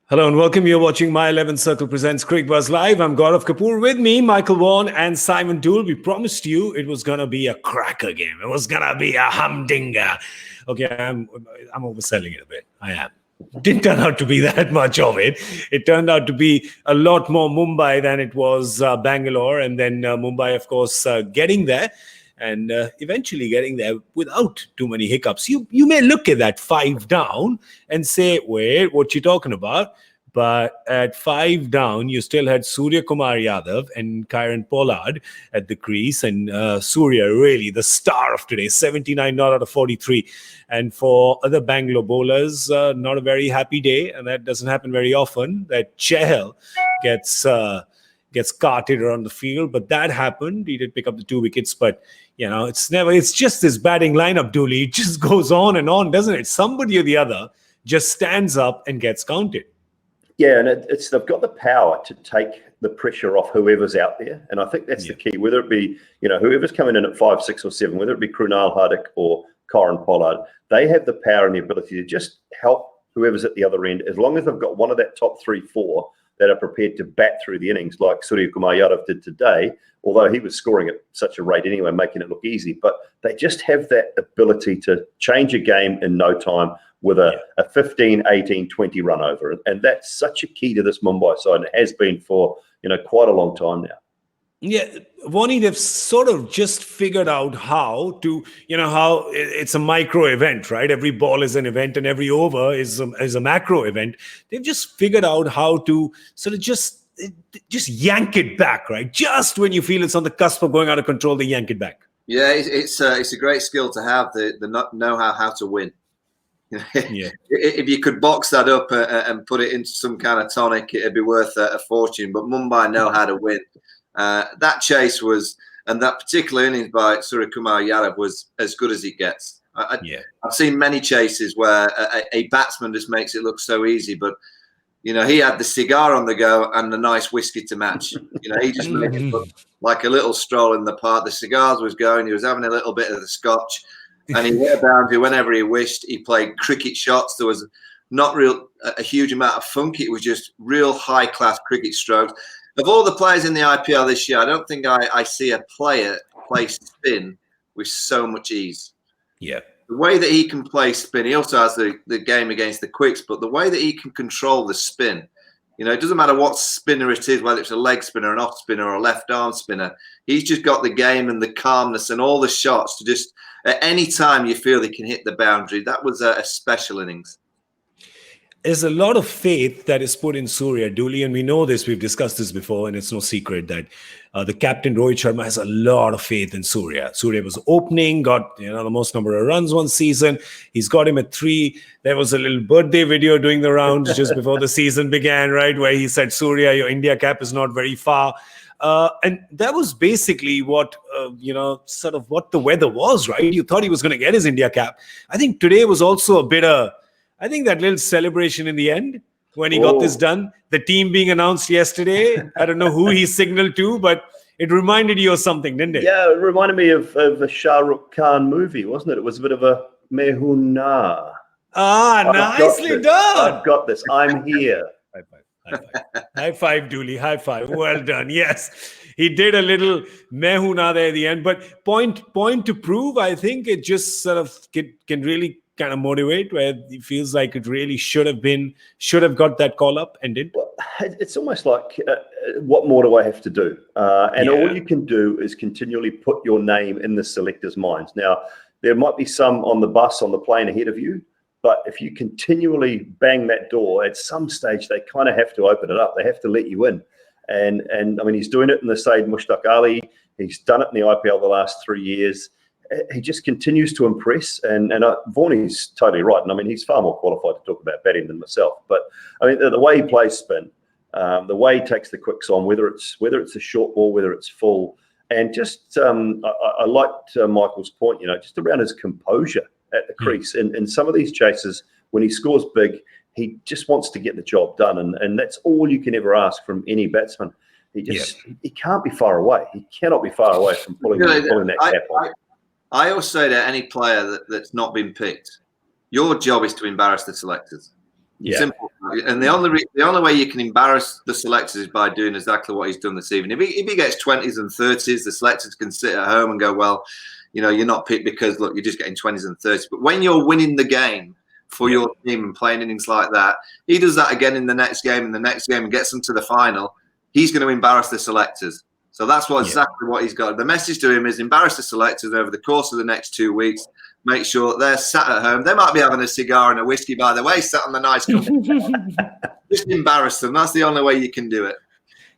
Hello and welcome. You're watching My 11th Circle presents Cricbuzz Live. I'm Gaurav Kapur. With me, Michael Vaughan and Simon Doull. We promised you it was going to be a cracker game. It was going to be a humdinger. Okay, I'm overselling it a bit. I am. Didn't turn out to be that much of it. It turned out to be a lot more Mumbai than it was Bangalore. And then Mumbai, of course, getting there. And eventually getting there without too many hiccups. You may look at that 5 down and say, wait, what you talking about? But at 5 down, you still had Suryakumar Yadav and Kieron Pollard at the crease. And Surya, really the star of today, 79 not out of 43. And for other Bangalore bowlers, not a very happy day. And that doesn't happen very often, that Chahal gets carted around the field, but that happened. He did pick up the 2 wickets, but it's just this batting lineup, Dooley. It just goes on and on, doesn't it? Somebody or the other just stands up and gets counted. Yeah, and they've got the power to take the pressure off whoever's out there, and I think that's the key. Whether it be whoever's coming in at 5, 6, or 7, whether it be Krunal Hardik or Kieron Pollard, they have the power and the ability to just help whoever's at the other end, as long as they've got one of that top 3, 4 that are prepared to bat through the innings like Suryakumar Yadav did today, although he was scoring at such a rate anyway, making it look easy. But they just have that ability to change a game in no time with a 15, 18, 20 run over. And that's such a key to this Mumbai side, and it has been for quite a long time now. Yeah, Vonnie, they've sort of just figured out how to, how it's a micro event, right? Every ball is an event and every over is a macro event. They've just figured out how to sort of just yank it back, right? Just when you feel it's on the cusp of going out of control, they yank it back. Yeah, it's a great skill to have, the know-how how to win. Yeah. If you could box that up and put it into some kind of tonic, it'd be worth a fortune. But Mumbai know how to win. That chase and that particular innings by Suryakumar Yadav was as good as it gets. I've seen many chases where a batsman just makes it look so easy, but he had the cigar on the go and the nice whiskey to match. He just made it look like a little stroll in the park. The cigars was going. He was having a little bit of the scotch, and he hit a boundary whenever he wished. He played cricket shots. There was not a huge amount of funk. It was just real high class cricket strokes. Of all the players in the IPL this year, I don't think I see a player play spin with so much ease. Yeah. The way that he can play spin, he also has the game against the quicks, but the way that he can control the spin, it doesn't matter what spinner it is, whether it's a leg spinner, an off spinner, or a left arm spinner. He's just got the game and the calmness and all the shots to just, at any time you feel they can hit the boundary. That was a special innings. There's a lot of faith that is put in Surya, Dooley, and we know this. We've discussed this before, and it's no secret that the captain, Rohit Sharma, has a lot of faith in Surya. Surya was opening, got the most number of runs one season. He's got him at 3. There was a little birthday video doing the rounds just before the season began, right, where he said, Surya, your India cap is not very far. And that was basically what, sort of what the weather was, right? You thought he was going to get his India cap. I think today was also a bit I think that little celebration in the end when he got this done, the team being announced yesterday. I don't know who he signaled to, but it reminded you of something, didn't it? Yeah, it reminded me of the Shah Rukh Khan movie, wasn't it? It was a bit of a mehuna. Nicely done. I've got this. I'm here. High five. High five. High five, Dooley. High five. Well done. Yes. He did a little mehuna there at the end. But point to prove, I think it just sort of can really kind of motivate, where he feels like it really should have got that call up and did. Well, it's almost like, what more do I have to do? And all you can do is continually put your name in the selectors' minds. Now, there might be some on the bus, on the plane ahead of you, but if you continually bang that door, at some stage they kind of have to open it up. They have to let you in. And I mean, he's doing it in the Saeed Mushtaq Ali. He's done it in the IPL the last 3 years. He just continues to impress, and Vaughan's totally right. And I mean, he's far more qualified to talk about batting than myself. But I mean, the way he plays spin, the way he takes the quicks on, whether it's a short ball, whether it's full, and just I liked Michael's point, just around his composure at the crease. In some of these chases, when he scores big, he just wants to get the job done, and that's all you can ever ask from any batsman. He can't be far away. He cannot be far away from pulling that cap on. I always say to any player that's not been picked, your job is to embarrass the selectors. Yeah. Simple. And the only way you can embarrass the selectors is by doing exactly what he's done this evening. If he gets 20s and 30s, the selectors can sit at home and go, well, you're not picked because, look, you're just getting 20s and 30s. But when you're winning the game for your team and playing innings like that, he does that again in the next game and gets them to the final. He's going to embarrass the selectors. So that's exactly what he's got. The message to him is embarrass the selectors over the course of the next 2 weeks. Make sure they're sat at home. They might be having a cigar and a whiskey, by the way, sat on the nice just embarrass them. That's the only way you can do it.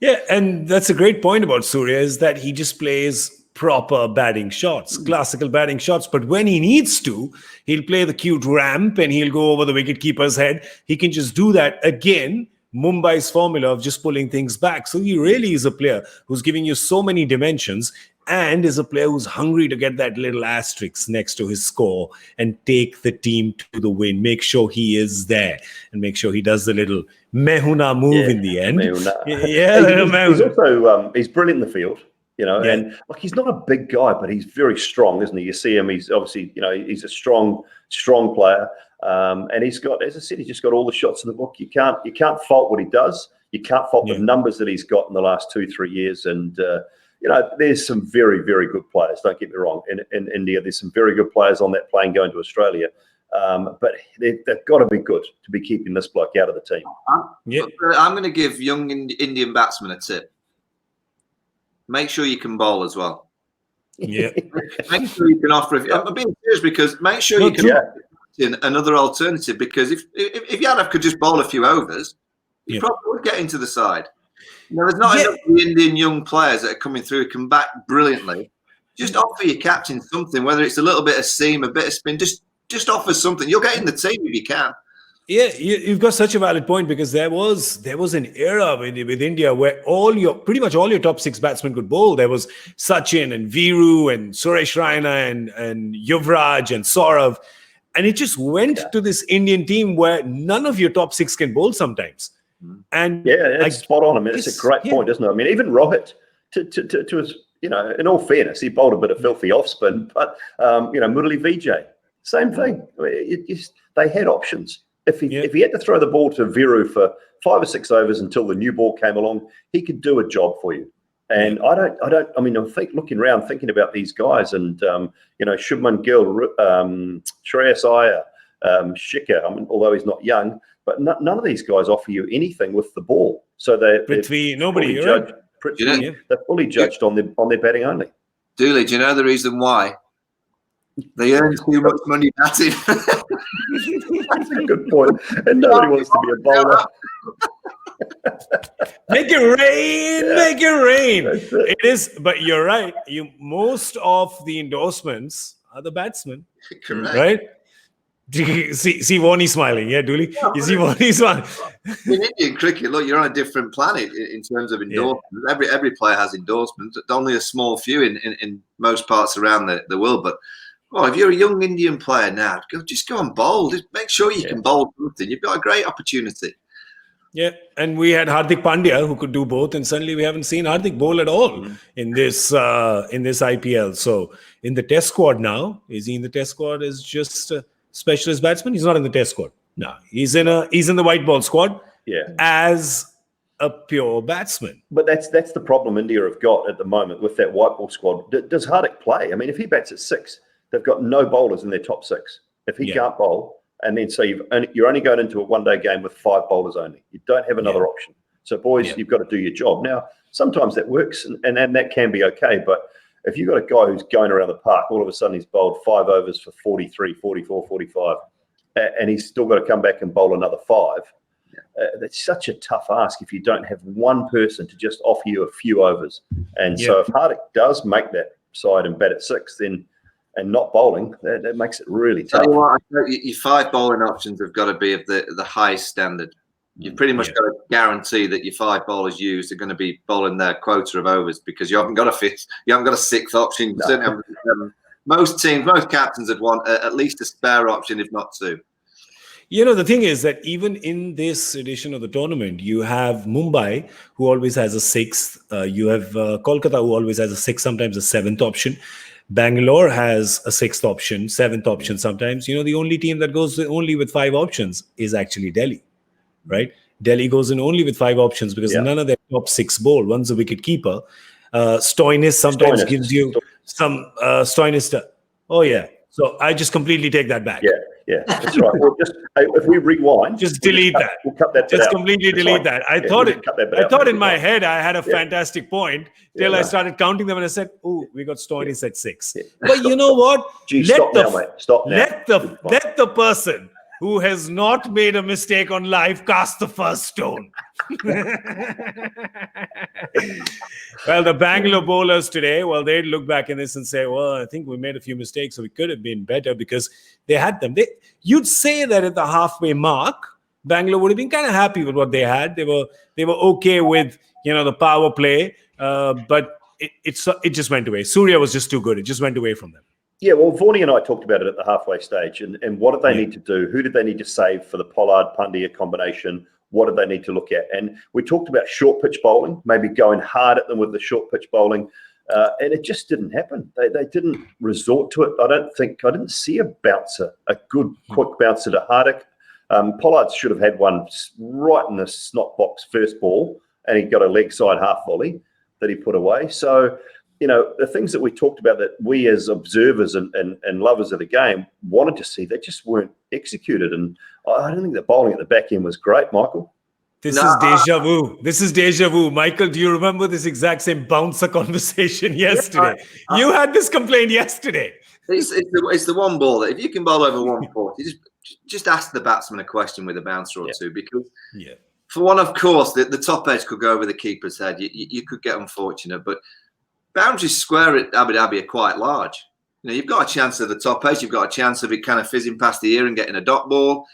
Yeah, and that's a great point about Surya, is that he just plays proper batting shots, classical batting shots. But when he needs to, he'll play the cute ramp and he'll go over the wicketkeeper's head. He can just do that again. Mumbai's formula of just pulling things back. So he really is a player who's giving you so many dimensions, and is a player who's hungry to get that little asterisk next to his score and take the team to the win. Make sure he is there and make sure he does the little mehuna move in the end. He's also he's brilliant in the field, and like, he's not a big guy, but he's very strong, isn't he? You see him, he's obviously, he's a strong player. And he's got, as I said, he's just got all the shots in the book. You can't fault what he does. You can't fault the numbers that he's got in the last 2-3 years. And there's some very, very good players. Don't get me wrong. In India, there's some very good players on that plane going to Australia. But they've got to be good to be keeping this bloke out of the team. I'm going to give young Indian batsmen a tip. Make sure you can bowl as well. Yeah. Make sure you can offer. I'm being serious, because make sure you can. Another alternative, because if Yadav could just bowl a few overs, he probably would get into the side. There's not enough of the Indian young players that are coming through who can bat brilliantly. Just offer your captain something, whether it's a little bit of seam, a bit of spin. Just offer something. You'll get in the team if you can. Yeah, you've got such a valid point, because there was an era with India where pretty much all your top 6 batsmen could bowl. There was Sachin and Viru and Suresh Raina and Yuvraj and Saurav. And it just went to this Indian team where none of your top 6 can bowl sometimes. And it's spot on. I mean, it's a great point, isn't it? I mean, even Rohit, to his, in all fairness, he bowled a bit of filthy off spin, but Murali Vijay, same thing. I mean, they had options. If he had to throw the ball to Viru for 5 or 6 overs until the new ball came along, he could do a job for you. And I'm looking around, thinking about these guys, and Shubman Gill, Shreyas Iyer, Shikhar. I mean, although he's not young, but none of these guys offer you anything with the ball. So Prithvi, nobody. They're fully judged on their batting only. Dooley, do you know the reason why? They earn too much money batting. That's a good point. And nobody wants to be a bowler. Make it rain. It is, but you're right. Most of the endorsements are the batsmen. Correct. Right? See Warnie smiling. Yeah, Dooley. You see Warnie smiling. In Indian cricket, look, you're on a different planet in terms of endorsements. Every player has endorsements. Only a small few in most parts around the world. But if you're a young Indian player now, just go and bowl. Just make sure you can bowl something. You've got a great opportunity. Yeah, and we had Hardik Pandya who could do both, and suddenly we haven't seen Hardik bowl at all in this IPL. So in the Test squad now, is he in the Test squad as just a specialist batsman? He's not in the Test squad. No, he's in the white ball squad. As a pure batsman. But that's the problem India have got at the moment with that white ball squad. Does Hardik play? I mean, if he bats at 6, they've got no bowlers in their top 6. If he can't bowl. And then so you're only going into a one-day game with 5 bowlers only. You don't have another option. So, boys, you've got to do your job. Now, sometimes that works, and that can be okay. But if you've got a guy who's going around the park, all of a sudden he's bowled 5 overs for 43, 44, 45, and he's still got to come back and bowl another 5. That's such a tough ask if you don't have one person to just offer you a few overs. And so if Hardik does make that side and bat at 6, then and not bowling, that makes it really tough. Your 5 bowling options have got to be of the highest standard. You've pretty much got to guarantee that your 5 bowlers used are going to be bowling their quota of overs, because you haven't got a 5th, you haven't got a 6th option. No. Most teams, most captains would want at least a spare option, if not 2. The thing is that even in this edition of the tournament, you have Mumbai, who always has a 6th. You have KOLKATA, who always has a 6th, sometimes a 7th option. Bangalore has a 6th option, 7th option sometimes. The only team that goes only with 5 options is actually Delhi. right? Delhi goes in only with 5 options because none of their top 6 bowl. One's a wicket keeper. Stoinis sometimes gives you some Stoinis. Oh, yeah. So I just completely take that back. Yeah, that's right. Well, just if we rewind, just delete that. We'll cut that. Just completely delete that. I thought in my head I had a fantastic point till I started counting them and I said, "Oh, we got Stoinis at 6." But you know what? Stop now, mate. Stop now. Let the person who has not made a mistake on life cast the first stone. Well, the Bangalore bowlers today, they'd look back in this and say, well, I think we made a few mistakes, so we could have been better because they had them. You'd say that at the halfway mark, Bangalore would have been kind of happy with what they had. They were okay with, the power play, but it just went away. Surya was just too good. It just went away from them. Yeah, well, Vaughnie and I talked about it at the halfway stage, and what did they need to do? Who did they need to save for the Pollard-Pandya combination? What did they need to look at? And we talked about short pitch bowling, maybe going hard at them with the short pitch bowling, and it just didn't happen. They didn't resort to it. I didn't see a bouncer, a good quick bouncer to Hardik. Pollard should have had one right in the snot box first ball, and he got a leg side half volley that he put away. So, the things that we talked about that we as observers and lovers of the game wanted to see, they just weren't executed. And I don't think the bowling at the back end was great, Michael. This is deja vu. This is deja vu. Michael, do you remember this exact same bouncer conversation yesterday? You had this complaint yesterday. It's the one ball that if you can bowl over 140, just ask the batsman a question with a bouncer or two, because for one, of course, the top edge could go over the keeper's head. You could get unfortunate, but boundaries square at Abu Dhabi are quite large. You've got a chance at the top edge. You've got a chance of it kind of fizzing past the ear and getting a dot ball.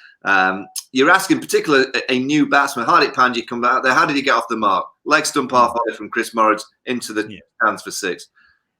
You're asking, particularly a new batsman, Hardik Pandya, come out there. How did he get off the mark? Leg stump half volley from Chris Morris into the stands for 6.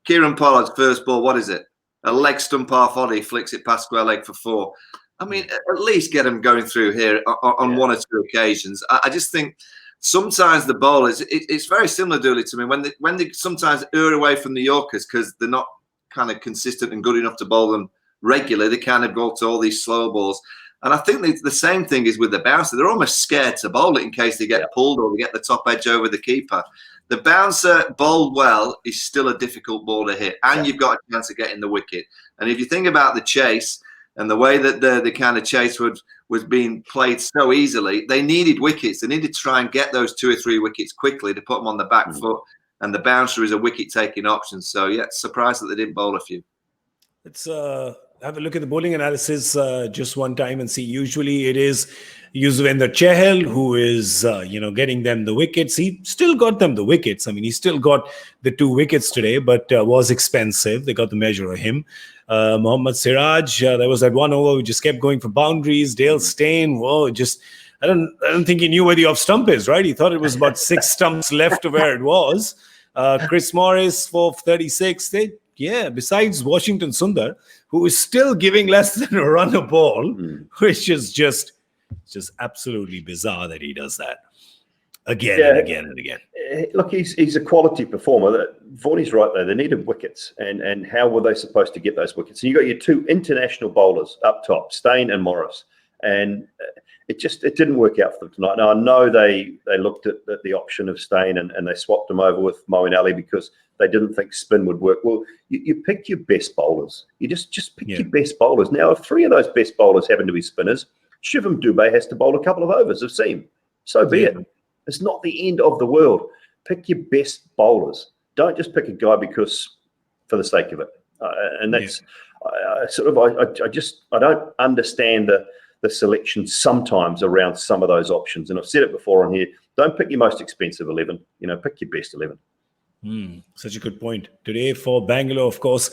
Kieran Pollard's first ball, what is it? A leg stump half volley, flicks it past square leg for 4. I mean, at least get them going through here on 1 or 2 occasions. I just think sometimes the bowlers, it's very similar, Dooley, to me, when they sometimes err away from the Yorkers because they're not kind of consistent and good enough to bowl them regularly. They kind of go to all these slow balls. And I think the same thing is with the bouncer. They're almost scared to bowl it in case they get pulled or they get the top edge over the keeper. The bouncer bowled well is still a difficult ball to hit, and you've got a chance of getting the wicket. And if you think about the chase and the way that the kind of chase was being played so easily, they needed wickets. They needed to try and get those 2 or 3 wickets quickly to put them on the back foot. And the bouncer is a wicket-taking option. So, surprised that they didn't bowl a few. Let's have a look at the bowling analysis just one time and see. Usually it is Yuzvendra Chahal who is, getting them the wickets. He still got them the wickets. I mean, he still got the 2 wickets today, but was expensive. They got the measure of him. Mohammad Siraj, there was that 1 over who just kept going for boundaries. Dale Steyn, I don't think he knew where the off stump is, right? He thought it was about 6 stumps left of where it was. Chris Morris for 36. Besides Washington Sundar, who is still giving less than a run a ball, which is just absolutely bizarre that he does that again and again and again. Look, he's a quality performer. Vaughnie's right there. They needed wickets, and how were they supposed to get those wickets? And you got your 2 international bowlers up top, Steyn and Morris, and it didn't work out for them tonight. Now I know they looked at the option of Steyn and they swapped him over with Moeen Ali because they didn't think spin would work. Well, you pick your best bowlers. You just pick your best bowlers. Now, if 3 of those best bowlers happen to be spinners, Shivam Dubey has to bowl a couple of overs of seam. So be it. It's not the end of the world. Pick your best bowlers. Don't just pick a guy for the sake of it. And that's I don't understand the selection sometimes around some of those options. And I've said it before on here, don't pick your most expensive 11, pick your best 11. Such a good point. Today for Bangalore, of course,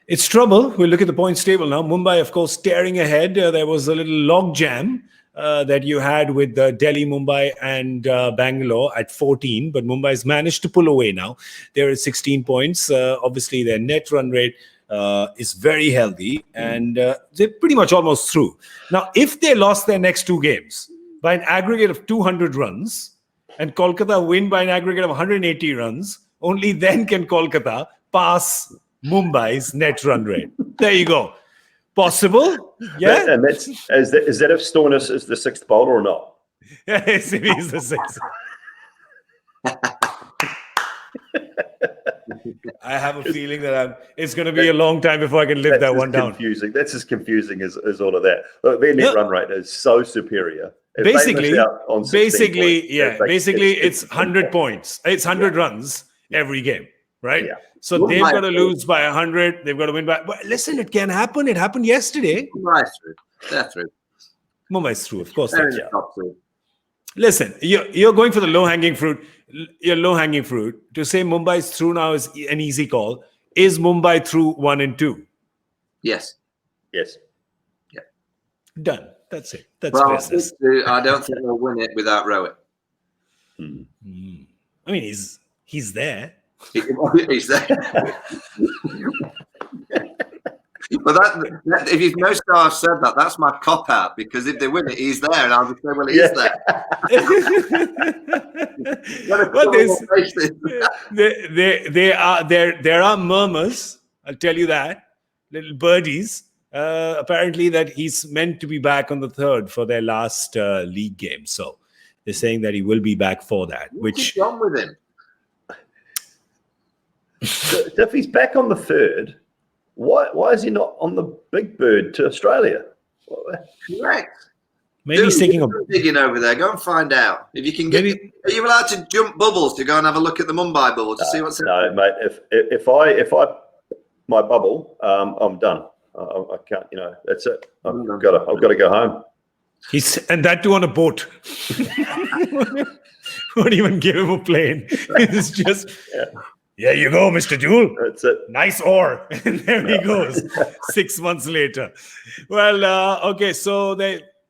it's trouble. We'll look at the points table now. Mumbai, of course, tearing ahead. There was a little log jam that you had with Delhi, Mumbai and Bangalore at 14, but Mumbai's managed to pull away now. They're at 16 points. Obviously, their net run rate is very healthy, and they're pretty much almost through. Now, if they lost their next 2 games by an aggregate of 200 runs and Kolkata win by an aggregate of 180 runs, only then can Kolkata pass Mumbai's net run rate. There you go. Possible? Yeah. And is that if Stoinis is the 6th bowler or not? ACB is the 6. I have a feeling that it's going to be a long time before I can live that one down. That's as confusing as all of that. Look, their net run rate is so superior. If Basically, basically, it's 100 points. It's 100 runs every game, right? Yeah. So they've got to lose by 100. They've got to win by. But listen, it can happen. It happened yesterday. Mumbai's through. They're through. Mumbai's through, of course. They're in the top three. Listen, you're going for the low-hanging fruit. Your low-hanging fruit. To say Mumbai's through now is an easy call. Is Mumbai through 1 and 2? Yes. Yes. Yeah. Done. That's it. That's business. I don't think they'll win it without Rohit. I mean, he's there. He's there. But if you notice how I've said that, that's my cop out, because if they win it, he's there, and I'll just say, well, he's there. There are murmurs. I'll tell you that, little birdies. Apparently, that he's meant to be back on the 3rd for their last league game. So they're saying that he will be back for that. What's wrong with him? So if he's back on the 3rd. Why is he not on the big bird to Australia? Correct. Maybe he's taking digging over there. Go and find out if you can get. Are you allowed to jump bubbles to go and have a look at the Mumbai bubble to see what's in? No, mate. If I my bubble, I'm done. I can't. That's it. I've got to go home. And that too on a boat. Won't even give him a plane. It's just. Yeah. There you go, Mr. Doull. That's it. Nice ore. And there he goes 6 months later. Well, okay, so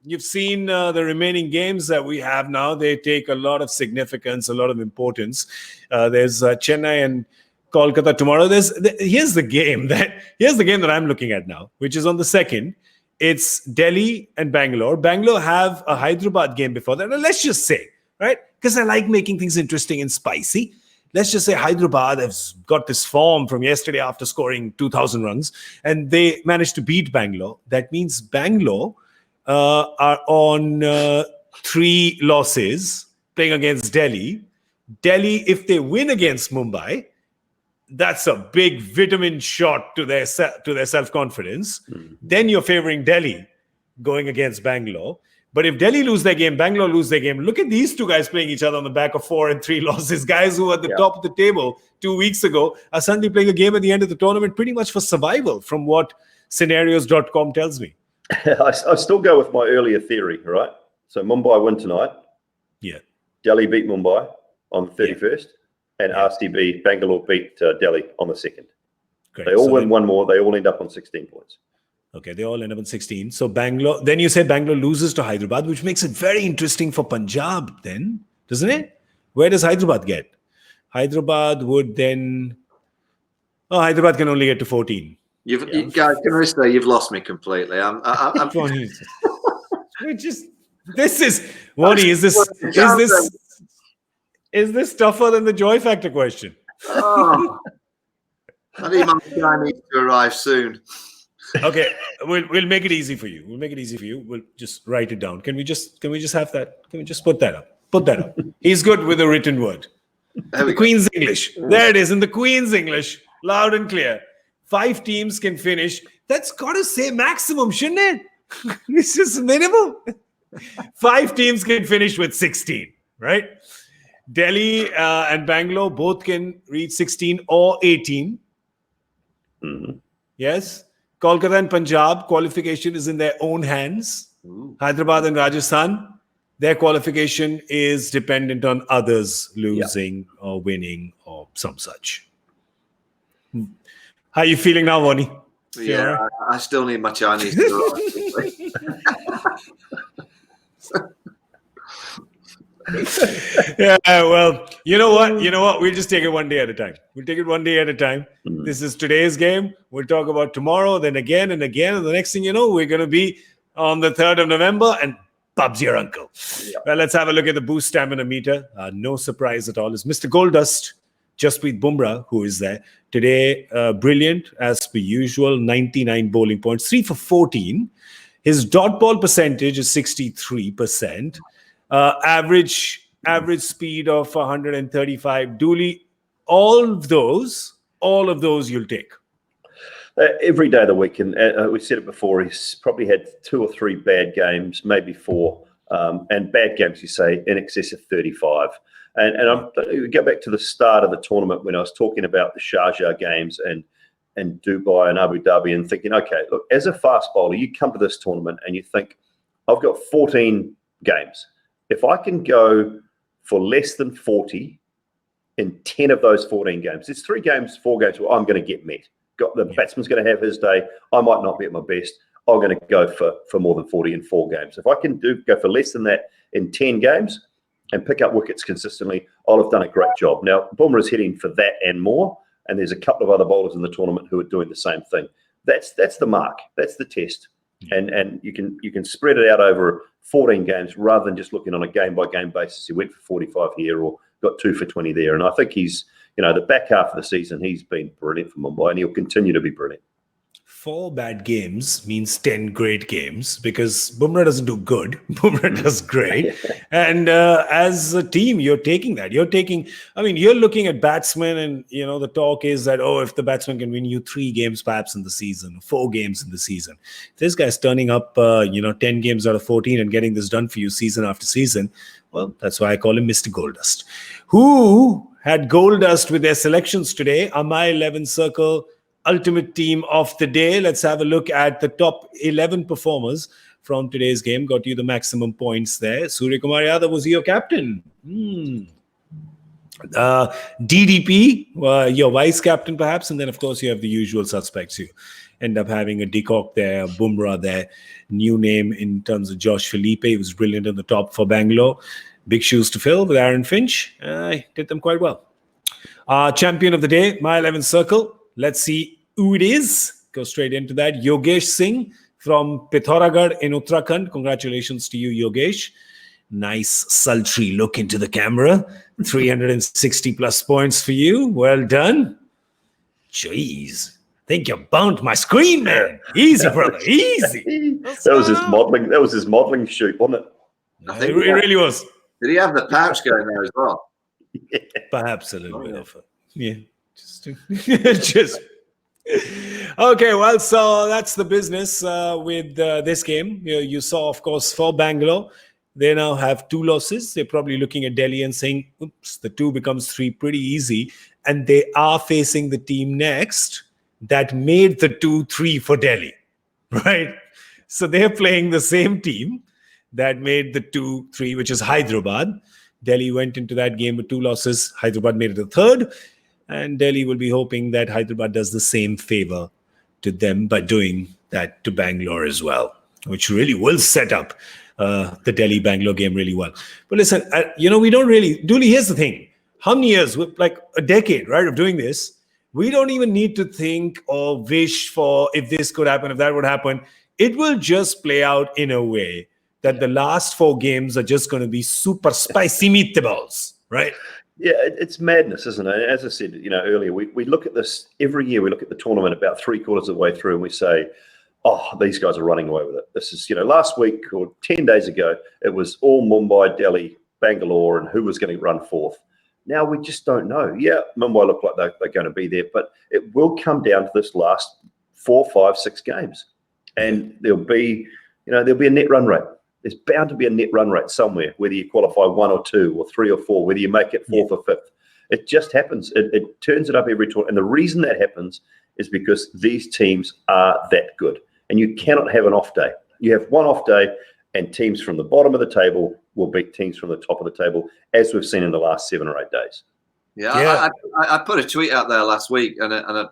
you've seen the remaining games that we have now. They take a lot of significance, a lot of importance. There's Chennai and KOLKATA tomorrow. Here's the game that I'm looking at now, which is on the 2nd. It's Delhi and Bangalore. Bangalore have a Hyderabad game before that. Now, let's just say, right? Because I like making things interesting and spicy. Let's just say Hyderabad has got this form from yesterday after scoring 2,000 runs, and they managed to beat Bangalore. That means Bangalore are on 3 losses playing against Delhi. Delhi, if they win against Mumbai, that's a big vitamin shot to their self-confidence. Then you're favoring Delhi going against Bangalore. But if Delhi lose their game, Bangalore lose their game. Look at these two guys playing each other on the back of 4 and 3 losses. Guys who were at the top of the table 2 weeks ago are suddenly playing a game at the end of the tournament pretty much for survival, from what scenarios.com tells me. I still go with my earlier theory, right? So Mumbai win tonight. Yeah. Delhi beat Mumbai on the 31st. And RCB, Bangalore beat Delhi on the 2nd. Great. They all win one more. They all end up on 16 points. Okay, they all end up on 16. So Bangalore, then you say Bangalore loses to Hyderabad, which makes it very interesting for Punjab then, doesn't it? Where does Hyderabad get? Hyderabad would then... Oh, Hyderabad can only get to 14. You guys, can I say you've lost me completely? This is... Wani, is this tougher than the joy factor question? Oh, I need my Chinese to arrive soon. Okay, we'll make it easy for you. We'll just write it down. Can we just have that? Can we just put that up? He's good with a written word. The Queen's English. There it is in the Queen's English, loud and clear. 5 teams can finish. That's got to say maximum, shouldn't it? It's just minimum. 5 teams can finish with 16, right? Delhi and Bangalore both can reach 16 or 18. Mm-hmm. Yes. Kolkata and Punjab, qualification is in their own hands. Ooh. Hyderabad and Rajasthan, their qualification is dependent on others losing or winning or some such. How are you feeling now, Wani? Yeah, I still need my Chinese to Yeah, well, you know what? We'll just take it one day at a time. Mm-hmm. This is today's game. We'll talk about tomorrow, then again and again. And the next thing you know, we're going to be on the 3rd of November and Bub's your uncle. Yeah. Well, let's have a look at the Boost stamina meter. No surprise at all. It's Mr. Goldust, Jasprit Bumrah, who is there. Today, brilliant as per usual, 99 bowling points, 3 for 14. His dot ball percentage is 63%. Average speed of 135. Dooley, all of those you'll take. Every day of the week, and we said it before, he's probably had 2 or 3 bad games, maybe 4, and bad games, you say, in excess of 35. And go back to the start of the tournament when I was talking about the Sharjah games and Dubai and Abu Dhabi, and thinking, okay, look, as a fast bowler, you come to this tournament and you think, I've got 14 games. If I can go for less than 40 in 10 of those 14 games, it's 3 games, 4 games where I'm going to get met. The batsman's going to have his day. I might not be at my best. I'm going to go for more than 40 in 4 games. If I can go for less than that in 10 games and pick up wickets consistently, I'll have done a great job. Now, Bumrah's heading for that and more, and there's a couple of other bowlers in the tournament who are doing the same thing. That's the mark. That's the test. And you can spread it out over 14 games rather than just looking on a game-by-game basis. He went for 45 here or got 2 for 20 there. And I think he's, the back half of the season, he's been brilliant for Mumbai, and he'll continue to be brilliant. 4 bad games means 10 great games, because Bumrah doesn't do good. Bumrah does great. And as a team, you're taking that. You're looking at batsmen, and, the talk is that, if the batsman can win you 3 games perhaps in the season, 4 games in the season. If this guy's turning up, 10 games out of 14 and getting this done for you season after season, well, that's why I call him Mr. Goldust. Who had Goldust with their selections today? Are my 11 Circle Ultimate Team of the day. Let's have a look at the top 11 performers from today's game. Got you the maximum points there. Suryakumar Yadav was your captain. DDP, your vice captain perhaps. And then, of course, you have the usual suspects. You end up having a De Kock there, Bumrah there. New name in terms of Josh Philippe. He was brilliant on the top for Bangalore. Big shoes to fill with Aaron Finch. Did them quite well. Champion of the day, my 11 Circle. Let's see who it is. Go straight into that. Yogesh Singh from Pithoragarh in Uttarakhand. Congratulations to you, Yogesh. Nice sultry look into the camera. 360 plus points for you. Well done. Jeez. I think you burnt my screen, man. Easy, brother. Easy. That was his modelling shoot, wasn't it? I think it really was. Did he have the pouch going there as well? Yeah. Perhaps a little bit of it. Yeah. Just okay. Well, so that's the business with this game. You saw, of course, for Bangalore, they now have 2 losses. They're probably looking at Delhi and saying, oops, the 2 becomes 3 pretty easy. And they are facing the team next that made the 2-3 for Delhi, right? So they're playing the same team that made the 2-3, which is Hyderabad. Delhi went into that game with 2 losses. Hyderabad made it a 3rd. And Delhi will be hoping that Hyderabad does the same favor to them by doing that to Bangalore as well, which really will set up the Delhi-Bangalore game really well. But listen, we don't really... Dooley, here's the thing. How many years? Like a decade, right, of doing this. We don't even need to think or wish for if this could happen, if that would happen. It will just play out in a way that the last 4 games are just going to be super spicy meatballs, right? Yeah, it's madness, isn't it? As I said, earlier, we look at this every year. We look at the tournament about 3/4 of the way through, and we say, "Oh, these guys are running away with it." This is, last week or 10 days ago, it was all Mumbai, Delhi, Bangalore, and who was going to run 4th. Now we just don't know. Yeah, Mumbai look like they're going to be there, but it will come down to this last 4, 5, 6 games, and there'll be a net run rate. There's bound to be a net run rate somewhere, whether you qualify 1 or 2 or 3 or 4, whether you make it 4th or 5th. It just happens. It turns it up every tournament. And the reason that happens is because these teams are that good. And you cannot have an off day. You have one off day, and teams from the bottom of the table will beat teams from the top of the table, as we've seen in the last 7 or 8 days. Yeah. I put a tweet out there last week, and I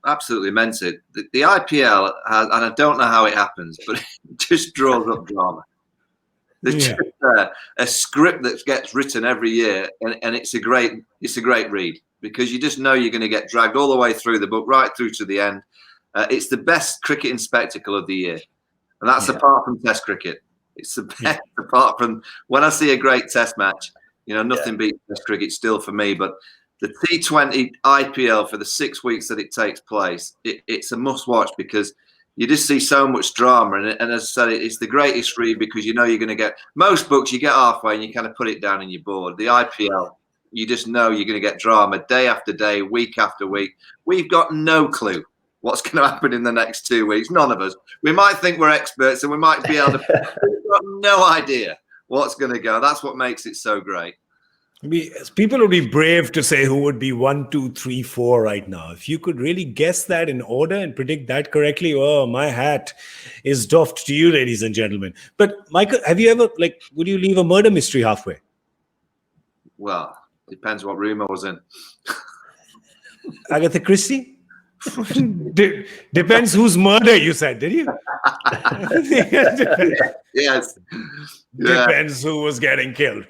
absolutely meant it. The IPL has, and I don't know how it happens, but it just draws up drama. There's just a script that gets written every year, and it's a great read, because you just know you're going to get dragged all the way through the book, right through to the end. It's the best cricketing spectacle of the year, and that's apart from Test cricket. It's the best apart from when I see a great Test match. Nothing beats Test cricket still for me, but the T20 IPL for the 6 weeks that it takes place, it's a must watch, because you just see so much drama. And as I said, it's the greatest read because you know you're going to get most books. You get halfway and you kind of put it down and you're bored. The IPL, you just know you're going to get drama day after day, week after week. We've got no clue what's going to happen in the next 2 weeks. None of us. We might think we're experts and we might be able to. We've got no idea what's going to go. That's what makes it so great. People would be brave to say who would be 1, 2, 3, 4 right now. If you could really guess that in order and predict that correctly, oh, my hat is doffed to you, ladies and gentlemen. But Michael, have you ever, would you leave a murder mystery halfway? Well, depends what room I was in. Agatha Christie? Depends whose murder you said, did you? Yes. Depends who was getting killed.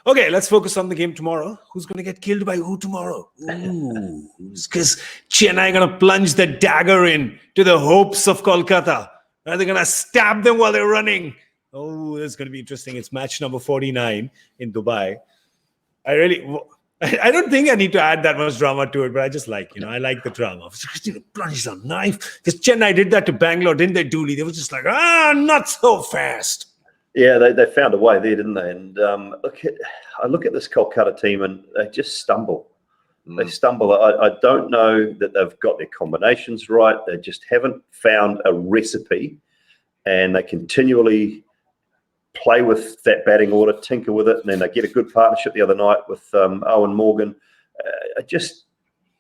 Okay, let's focus on the game tomorrow. Who's going to get killed by who tomorrow? Ooh, because Chennai going to plunge the dagger in to the hopes of Kolkata. Are they going to stab them while they're running? Oh, it's going to be interesting. It's match number 49 in Dubai. I don't think I need to add that much drama to it, but I just I like the drama. Plunge a knife. Because Chennai did that to Bangalore, didn't they, Dooley? They were just not so fast. Yeah, they found a way there, didn't they? And I look at this Kolkata team and they just stumble. They stumble. I don't know that they've got their combinations right. They just haven't found a recipe, and they continually play with that batting order, tinker with it, and then they get a good partnership the other night with Owen Morgan.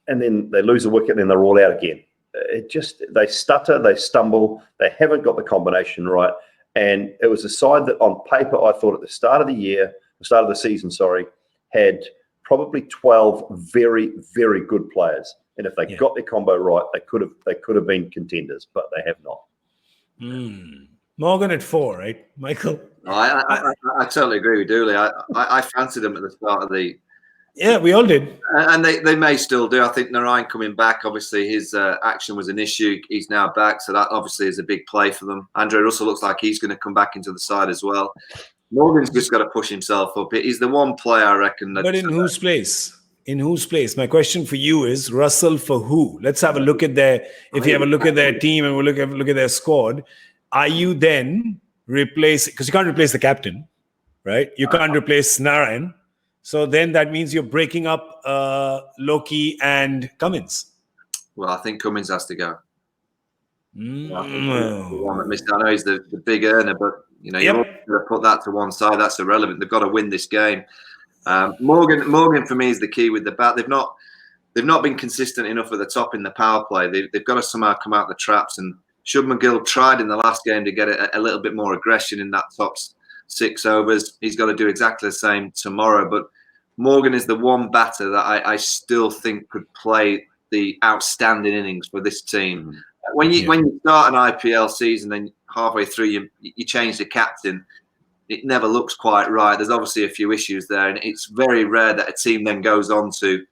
And then they lose a wicket, and then they're all out again. They stutter, they stumble, they haven't got the combination right. And it was a side that on paper, I thought at the start of the season, had probably 12 very, very good players. And if they got their combo right, they could have been contenders, but they have not. Morgan at 4, right, Michael? I totally agree with Dooley. I fancied them at the start of the. Yeah, we all did. And they may still do. I think Narayan coming back, obviously his action was an issue. He's now back, so that obviously is a big play for them. Andre Russell looks like he's going to come back into the side as well. Morgan's just got to push himself up. He's the one player, I reckon. But in whose place? In whose place? My question for you is Russell for who? Let's have a look at if you have a look at their team and we look at their squad, are you then replacing, because you can't replace the captain, right? You can't replace Narayan. So then that means you're breaking up Loki and Cummins. Well, I think Cummins has to go. I know he's the big earner, but you've got to put that to one side. That's irrelevant. They've got to win this game. Morgan for me is the key with the bat. They've not been consistent enough at the top in the power play. They've got to somehow come out the traps. And Shubman Gill tried in the last game to get a little bit more aggression in that top 6 overs. He's got to do exactly the same tomorrow. But Morgan is the one batter that I still think could play the outstanding innings for this team. When you start an IPL season and halfway through you change the captain, it never looks quite right. There's obviously a few issues there, and it's very rare that a team then goes on to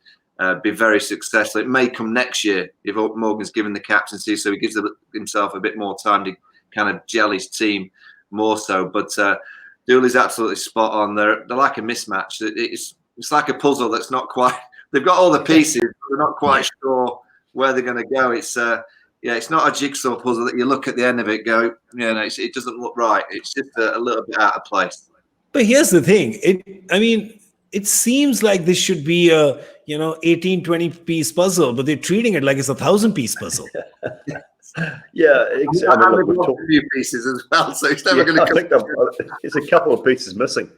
be very successful. It may come next year if Morgan's given the captaincy, so he gives himself a bit more time to kind of gel his team more so. But Dooley's absolutely spot on. They're like a mismatch. It's like a puzzle that's not quite. They've got all the pieces, but they're not quite sure where they're going to go. It's not a jigsaw puzzle that you look at the end of it, go, it doesn't look right. It's just a little bit out of place. But here's the thing. It seems like this should be a 18, 20 piece puzzle, but they're treating it like it's a 1,000-piece puzzle. Yeah, exactly. And we've got a few pieces as well, so it's never going to come. There's a couple of pieces missing.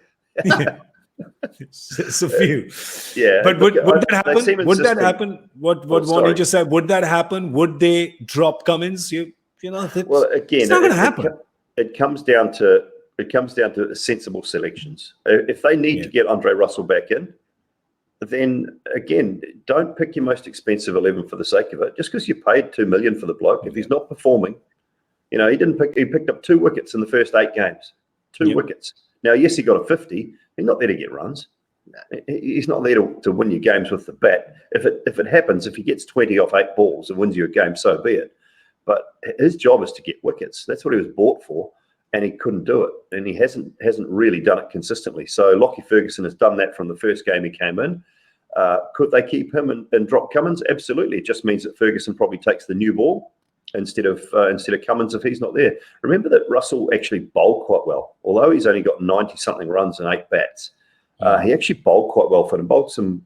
It's a few. Yeah. But would that happen? Would that happen? What Warnie just said, would that happen? Would they drop Cummins? Well, again, it's not going to happen. It comes down to sensible selections. If they need to get Andre Russell back in, then again, don't pick your most expensive 11 for the sake of it. Just because you paid $2 million for the bloke, if he's not performing, he picked up 2 wickets in the first 8 games. 2 wickets. Now, yes, he got a 50. He's not there to get runs. He's not there to win your games with the bat. If it happens, if he gets 20 off 8 balls and wins you a game, so be it. But his job is to get wickets. That's what he was bought for, and he couldn't do it. And he hasn't really done it consistently. So Lockie Ferguson has done that from the first game he came in. Could they keep him and drop Cummins? Absolutely. It just means that Ferguson probably takes the new ball instead of Cummins if he's not there. Remember that Russell actually bowled quite well, although he's only got 90-something runs and 8 bats. He actually bowled quite well for them, bowled some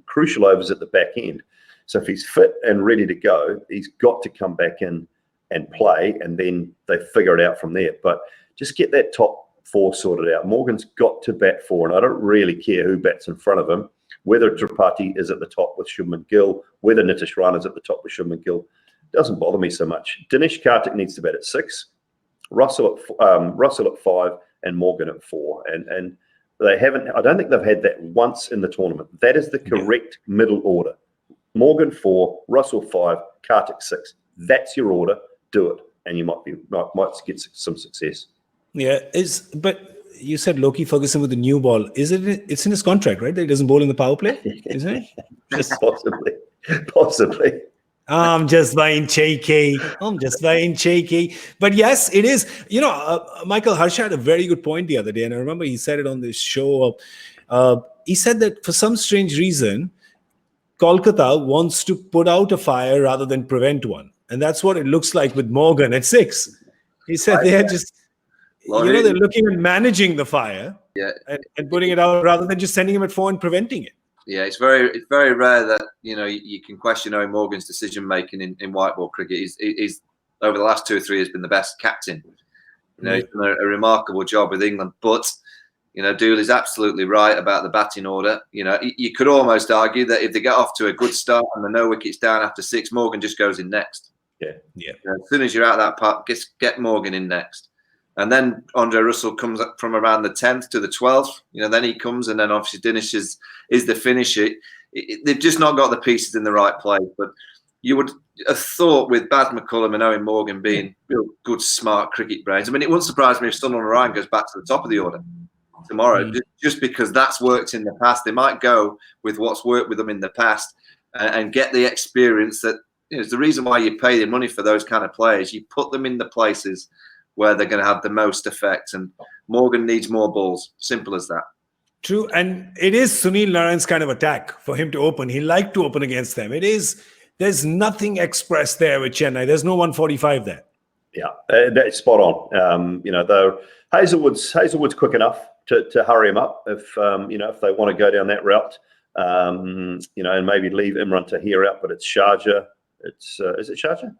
crucial overs at the back end. So if he's fit and ready to go, he's got to come back in and play, and then they figure it out from there. But just get that top 4 sorted out. Morgan's got to bat 4, and I don't really care who bats in front of him, whether Tripathi is at the top with Shubman Gill, whether Nitish Rana is at the top with Shubman Gill. Doesn't bother me so much. Dinesh Karthik needs to bat at 6, Russell at 5, and Morgan at 4. And they haven't. I don't think they've had that once in the tournament. That is the correct middle order. Morgan 4, Russell 5, Karthik 6. That's your order. Do it, and you might get some success. Yeah, but you said Loki Ferguson with the new ball. It's in his contract, right? That he doesn't bowl in the power play, isn't it? Possibly. I'm just being cheeky. But yes, it is. Michael Harsha had a very good point the other day, and I remember he said it on this show. He said that for some strange reason, Kolkata wants to put out a fire rather than prevent one. And that's what it looks like with Morgan at 6. He said they're just, they're looking at managing the fire and putting it out rather than just sending him at 4 and preventing it. Yeah, it's very rare that, you can question Owen Morgan's decision-making in white ball cricket. He's over the last 2 or 3 years been the best captain. He's done a remarkable job with England. But, Doull is absolutely right about the batting order. You could almost argue that if they get off to a good start and the no wickets down after 6, Morgan just goes in next. Yeah. As soon as you're out of that part, get Morgan in next. And then Andre Russell comes up from around the 10th to the 12th. Then he comes, and then obviously Dinesh is the finisher. They've just not got the pieces in the right place. But you would have thought with Baz McCullum and Owen Morgan being real good, smart cricket brains. I mean, it wouldn't surprise me if Sunil Narayan goes back to the top of the order tomorrow, just because that's worked in the past. They might go with what's worked with them in the past and get the experience that is the reason why you pay the money for those kind of players. You put them in the places where they're going to have the most effect, and Morgan needs more balls. Simple as that. True, and it is Sunil Narayan's kind of attack for him to open. He liked to open against them. There's nothing expressed there with Chennai. There's no 145 there. Yeah, that's spot on. Though Hazelwood's quick enough to hurry him up if they want to go down that route. And maybe leave Imran Tahir out, but it's Sharjah. Is it Sharjah?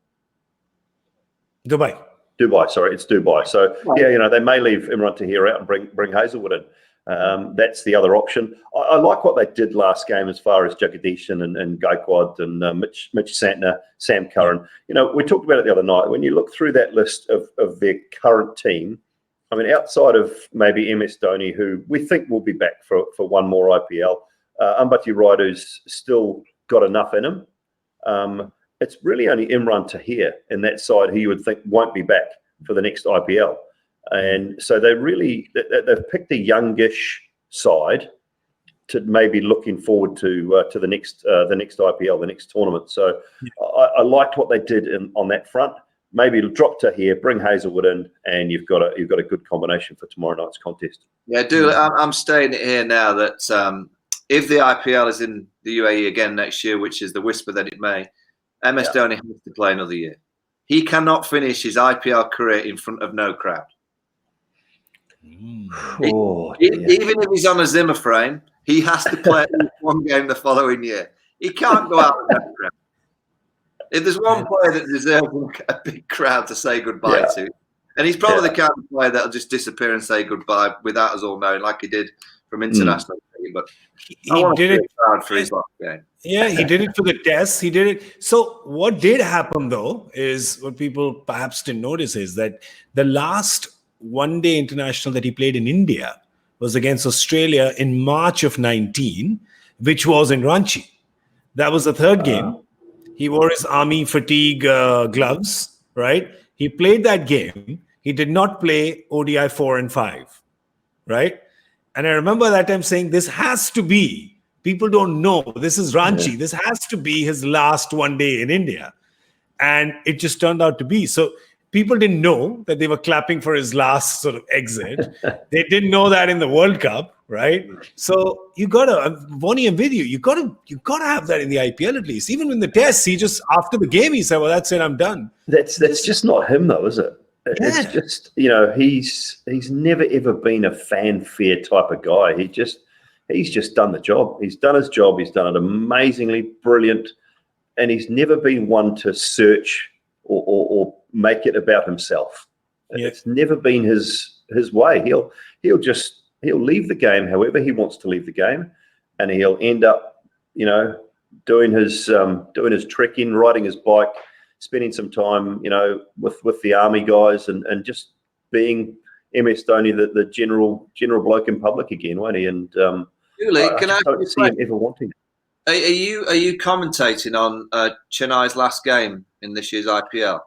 Dubai, sorry, it's Dubai. So they may leave Imran Tahir out and bring Hazelwood in. That's the other option. I like what they did last game as far as Jagadish and Gaikwad and Mitch Santner, Sam Curran. We talked about it the other night. When you look through that list of their current team, I mean, outside of maybe MS Dhoni, who we think will be back for one more IPL, Ambati Raidu's still got enough in him. It's really only Imran Tahir in that side who you would think won't be back for the next IPL. And so they've picked a youngish side to maybe looking forward to the next IPL, the next tournament. So I liked what they did on that front. Maybe drop Tahir, bring Hazelwood in, and you've got a good combination for tomorrow night's contest. Yeah, I'm staying here now that if the IPL is in the UAE again next year, which is the whisper that it may, MS Dhoni has to play another year. He cannot finish his IPL career in front of no crowd. Even if he's on a Zimmer frame, he has to play one game the following year. He can't go out with no crowd. If there's one player that deserves a big crowd to say goodbye to, and he's probably the kind of player that'll just disappear and say goodbye without us all knowing, like he did from international. But he did it for his last game. Yeah, he did it for the test. He did it. So what did happen, though, is what people perhaps didn't notice is that the last one-day international that he played in India was against Australia in March of 19, which was in Ranchi. That was the third game. He wore his army fatigue gloves, right? He played that game. He did not play ODI 4 and 5, right? And I remember that time saying, this has to be, people don't know, this is Ranchi. This has to be his last one day in India. And it just turned out to be. So people didn't know that they were clapping for his last sort of exit. They didn't know that in the World Cup, right? So you gotta, Vonnie, I'm with you. You gotta have that in the IPL at least. Even in the tests, he just after the game he said, "Well, that's it, I'm done." That's just not him, though, is it? It's just, you know, he's never ever been a fanfare type of guy. He's just done the job. He's done his job. He's done it amazingly brilliant, and he's never been one to search or make it about himself. It's never been his way. He'll leave the game however he wants to leave the game, and he'll end up, you know, doing his trekking, riding his bike, spending some time, you know, with the army guys, and just being MS Dhoni, the general bloke in public again, won't he? And Julie, can I don't see him ever wanting it. Are you commentating on Chennai's last game in this year's IPL?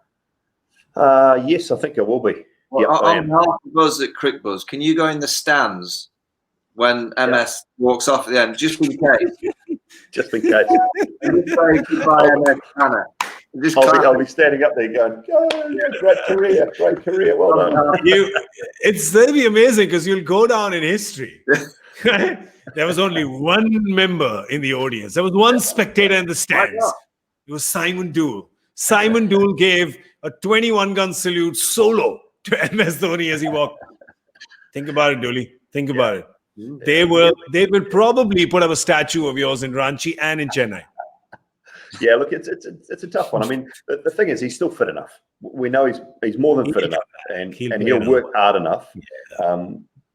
Yes, I think I will be. Well, on behalf of us at Cricbuzz, can you go in the stands when MS walks off at the end, just in case? Just in case. Goodbye, MS Hannah. I'll be standing up there going, "Oh, yeah, great career, well done." It's going to be amazing because you'll go down in history. There was only one member in the audience. There was one spectator in the stands. It was Simon Doull. Simon Doull gave a 21-gun salute solo to MS Dhoni as he walked. Think about it, Dooley. Think about it. They will probably put up a statue of yours in Ranchi and in Chennai. Yeah, look, it's a tough one. I mean, the thing is, he's still fit enough. We know he's more than fit enough, and he'll work hard enough. Yeah.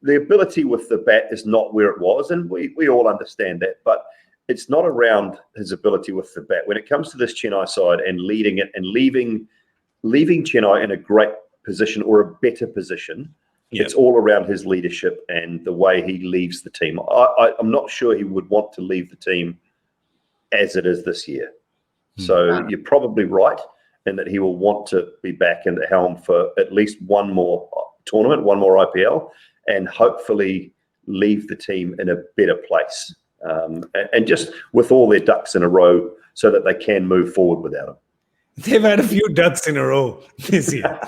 The ability with the bat is not where it was, and we all understand that. But it's not around his ability with the bat. When it comes to this Chennai side and leading it and leaving Chennai in a great position or a better position, it's all around his leadership and the way he leaves the team. I'm not sure he would want to leave the team as it is this year. So you're probably right in that he will want to be back in the helm for at least one more tournament, one more IPL, and hopefully leave the team in a better place. And just with all their ducks in a row so that they can move forward without him. They've had a few ducks in a row this year.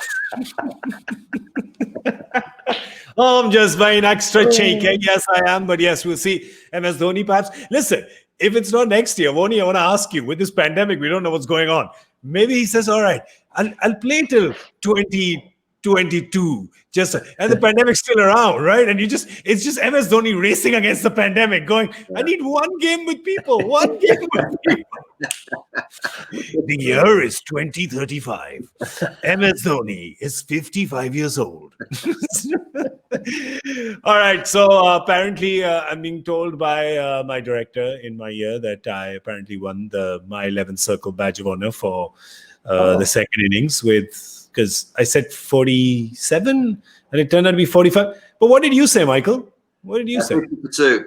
I'm just buying extra cheeky. Yes, I am. But yes, we'll see. MS Dhoni, perhaps. Listen, if it's not next year, Vonnie, I want to ask you, with this pandemic, we don't know what's going on. Maybe he says, all right, I'll play till 2022. And the pandemic's still around, right? And it's just MS Dhoni racing against the pandemic, going, I need one game with people. The year is 2035. MS Dhoni is 55 years old. All right. So apparently, I'm being told by my director in my ear that I apparently won my 11th Circle Badge of Honor for the second innings because I said 47 and it turned out to be 45. But what did you say, Michael? What did you say? 52.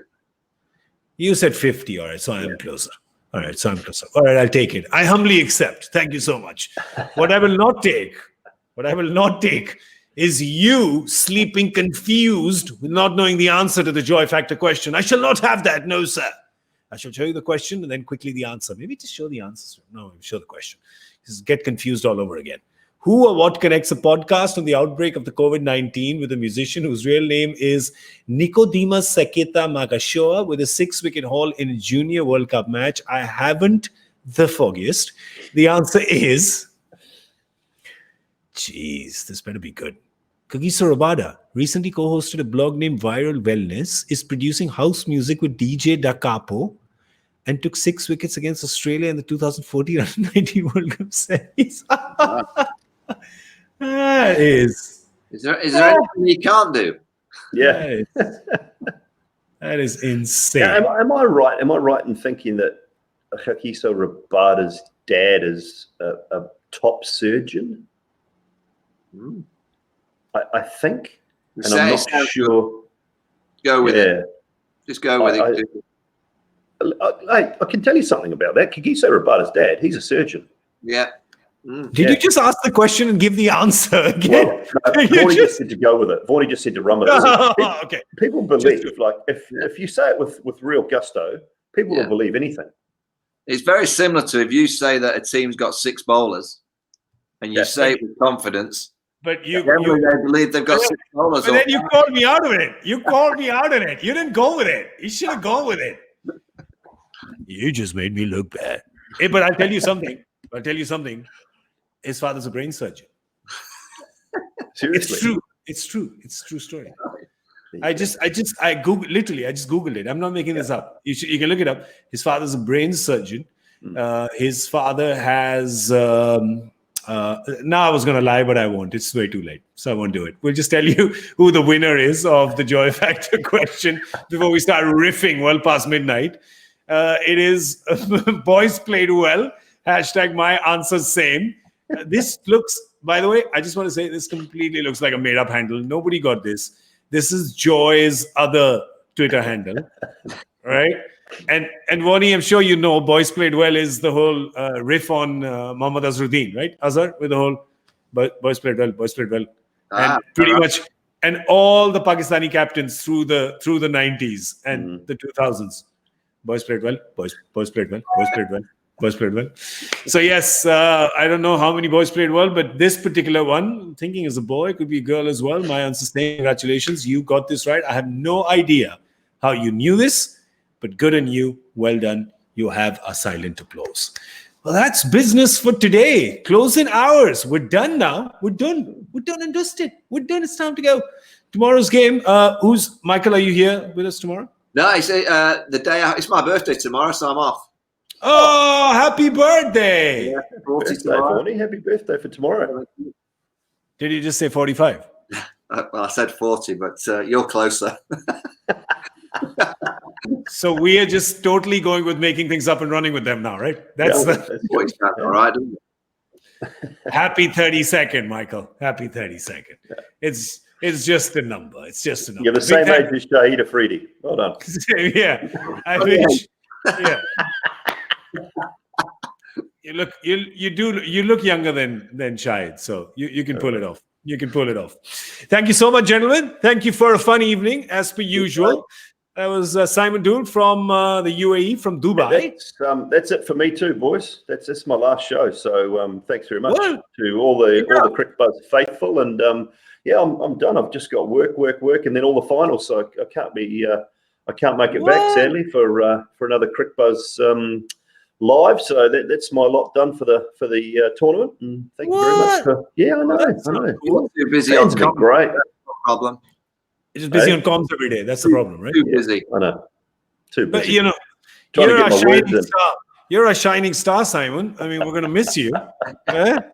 You said 50. All right. So I am closer. All right. So I'm closer. All right. I'll take it. I humbly accept. Thank you so much. What I will not take is you sleeping confused with not knowing the answer to the joy factor question. I shall not have that. No, sir. I shall show you the question and then quickly the answer. Maybe just show the answer. No, show the question. Just get confused all over again. Who or what connects a podcast on the outbreak of the COVID-19 with a musician whose real name is Nicodemus Seketa Magashoa with a 6-wicket haul in a junior World Cup match? I haven't the foggiest. The answer is... Jeez, this better be good. Kagiso Rabada recently co-hosted a blog named Viral Wellness, is producing house music with DJ Da Capo, and took 6 wickets against Australia in the 2014 Under-19 World Cup series. Is there anything you can't do? Yeah. That is insane. Now, am I right? Am I right in thinking that Kagiso Rabada's dad is a top surgeon? I think, and I'm not sure. Go with it. Just go with it. I can tell you something about that. Kagiso Rabada's dad, he's a surgeon. Yeah. Did you just ask the question and give the answer again? Well, Vorney just said to go with it. Vorney just said to run with it. Okay. People believe, if you say it with real gusto, people will believe anything. It's very similar to if you say that a team's got 6 bowlers and you say it with confidence. But they believe they've got 6 bowlers. But then you called me out of it. You called me out on it. You didn't go with it. You should have gone with it. You just made me look bad. Hey, but I'll tell you something. His father's a brain surgeon. Seriously? It's true. It's a true story. I Googled it. I'm not making this up. You can look it up. His father's a brain surgeon. His father has. Now I was going to lie, but I won't. It's way too late, so I won't do it. We'll just tell you who the winner is of the Joy Factor question before we start riffing well past midnight. It is boys played well. Hashtag my answer same. This looks, by the way, I just want to say this completely looks like a made-up handle. Nobody got this. This is Joy's other Twitter handle, right? And Vani, I'm sure you know, boys played well is the whole riff on Mohammad Azharuddin, right? Azhar with the whole boys played well, and pretty much, and all the Pakistani captains through the 90s and the 2000s, boys played well, boys played well. So yes, I don't know how many boys played well, but this particular one, I'm thinking is a boy, could be a girl as well. My answer is congratulations, you got this right. I have no idea how you knew this. But good on you. Well done. You have a silent applause. Well, that's business for today. Closing hours. We're done now. We're done and dusted. We're done. It's time to go. Tomorrow's game. Michael, are you here with us tomorrow? No, it's the day out. It's my birthday tomorrow, so I'm off. Oh, happy birthday. Yeah, 40 tomorrow. Happy birthday for tomorrow. Did you just say 45? Well, I said 40, but you're closer. So we are just totally going with making things up and running with them now, right? That's all right. Happy 32nd, Michael. Happy 32nd. Yeah. It's just a number. It's just a number. You're the same age as Shahid Afridi. Well done. Yeah. I wish. Yeah. You look younger than Shahid, so you can pull it off. You can pull it off. Thank you so much, gentlemen. Thank you for a fun evening, as per usual. That was Simon Doull from the UAE, from Dubai. That's it for me too, boys. That's my last show. So thanks very much to all the Cricbuzz faithful. And I'm done. I've just got work, and then all the finals. So I can't make it back, sadly, for another Cricbuzz live. So that's my lot done for the tournament. And thank you very much. I know. You're too busy. It's been great. No problem. It's just busy on comms every day. That's the problem, right? Too busy. I know. Too busy. But you're a shining star, Simon. I mean, we're going to miss you. We're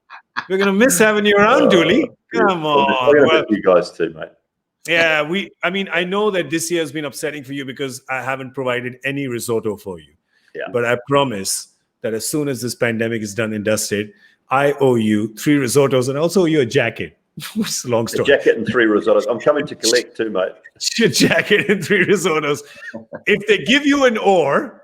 going to miss having you around, Dooley. Come on. We're going to miss you guys too, mate. Yeah, I know that this year has been upsetting for you because I haven't provided any risotto for you. Yeah. But I promise that as soon as this pandemic is done and dusted, I owe you 3 risottos and also owe you a jacket. It's a long story. A jacket and 3 risottos. I'm coming to collect too, mate. Your jacket and 3 risottos. If they give you an oar,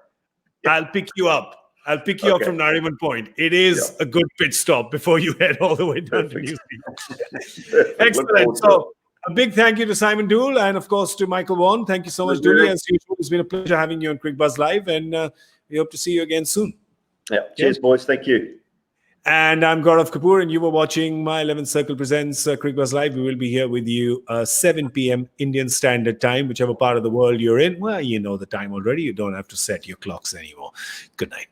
I'll pick you up. I'll pick you up from Nariman Point. It is a good pit stop before you head all the way down to New Zealand. Excellent. So a big thank you to Simon Doull and, of course, to Michael Vaughan. Thank you so much, Dooley. As usual, it's been a pleasure having you on Cricbuzz Live, and we hope to see you again soon. Yeah. Cheers, boys. Thank you. And I'm Gaurav Kapur, and you were watching My 11th Circle Presents Cricbuzz Live. We will be here with you 7 p.m. Indian Standard Time, whichever part of the world you're in. Well, you know the time already. You don't have to set your clocks anymore. Good night.